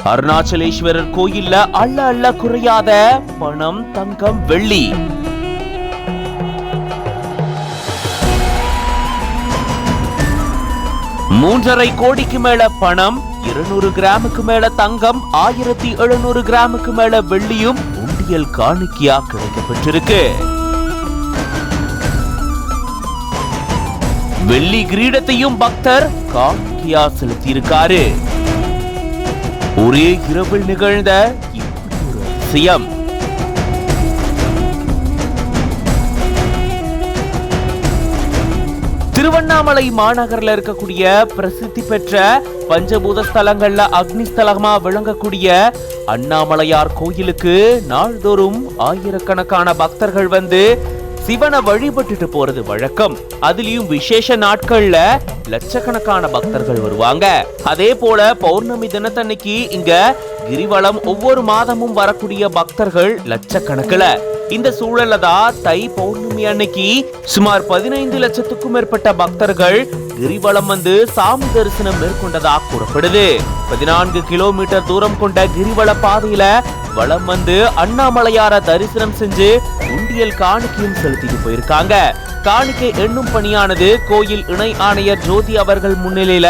அருணாச்சலேஸ்வரர் கோயில்ல அள்ள அள்ள குறையாத பணம், தங்கம், வெள்ளி. மூன்றரை கோடிக்கு மேல பணம், 200 கிராமுக்கு மேல தங்கம், 1700 கிராமுக்கு மேல வெள்ளியும் உண்டியல் காணிக்கையா கிடைக்கப்பட்டிருக்கு. வெள்ளி கிரீடத்தையும் பக்தர் காணிக்கையா செலுத்தியிருக்காரு. ஒரே இரவில் நிகழ்ந்த இப்படி ஒரு அதிசயம். திருவண்ணாமலை மாநகரில் இருக்கக்கூடிய பிரசித்தி பெற்ற பஞ்சபூத ஸ்தலங்கள்ல அக்னி ஸ்தலமா விளங்கக்கூடிய அண்ணாமலையார் கோயிலுக்கு நாள்தோறும் ஆயிரக்கணக்கான பக்தர்கள் வந்து சிவனை வழிபட்டுட்டு போறது வழக்கம். அதுலயும் விசேஷ நாட்கள்ல லட்சக்கணக்கான பக்தர்கள் வருவாங்க. அதே போல பௌர்ணமி தினத்தன்னைக்கு இங்க கிரிவலம் ஒவ்வொரு மாதமும் வரக்கூடிய பக்தர்கள் லட்சக்கணக்கில். இந்த சூழல்ல தான் தை பௌர்ணமி அன்னைக்கு சுமார் 15 லட்சத்துக்கும் மேற்பட்ட பக்தர்கள் கிரிவலம் வந்து சாமி தரிசனம் மேற்கொண்டதாக கூறப்படுது. 14 கிலோமீட்டர் தூரம் கொண்ட கிரிவல பாதையில வலம் வந்து அண்ணாமலையார தரிசனம் செஞ்சு உண்டியல் காணிக்கையும் செலுத்திட்டு போயிருக்காங்க. காணிக்கை எண்ணும் பணியானது கோயில் இணை ஆணையர் ஜோதி அவர்கள் முன்னிலையில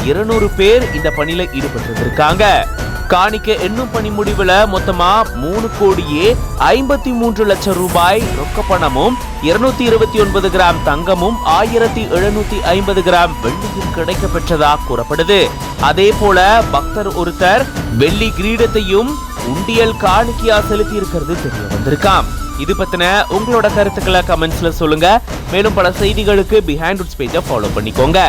200 பேர் இந்த பணியில ஈடுபட்டிருக்காங்க. காணிக்கை எண்ணும் பணி முடிவுல மொத்தமா 3,53 லட்சம் ரூபாய் ரொக்க பணமும், 229 கிராம் தங்கமும், 1750 கிராம் வெள்ளியும் கிடைக்க பெற்றதாக கூறப்படுது. அதே போல பக்தர் ஒருத்தர் வெள்ளி கிரீடத்தையும் உண்டியல் காணிக்கையா செலுத்தி இருக்கிறது தெரிய வந்திருக்காம். இது பத்தின உங்களோட கருத்துக்களை கமெண்ட்ஸ்ல சொல்லுங்க. மேலும் பல செய்திகளுக்கு பிஹைண்ட் ரூட்ஸ் பேஜை ஃபாலோ பண்ணிக்கோங்க.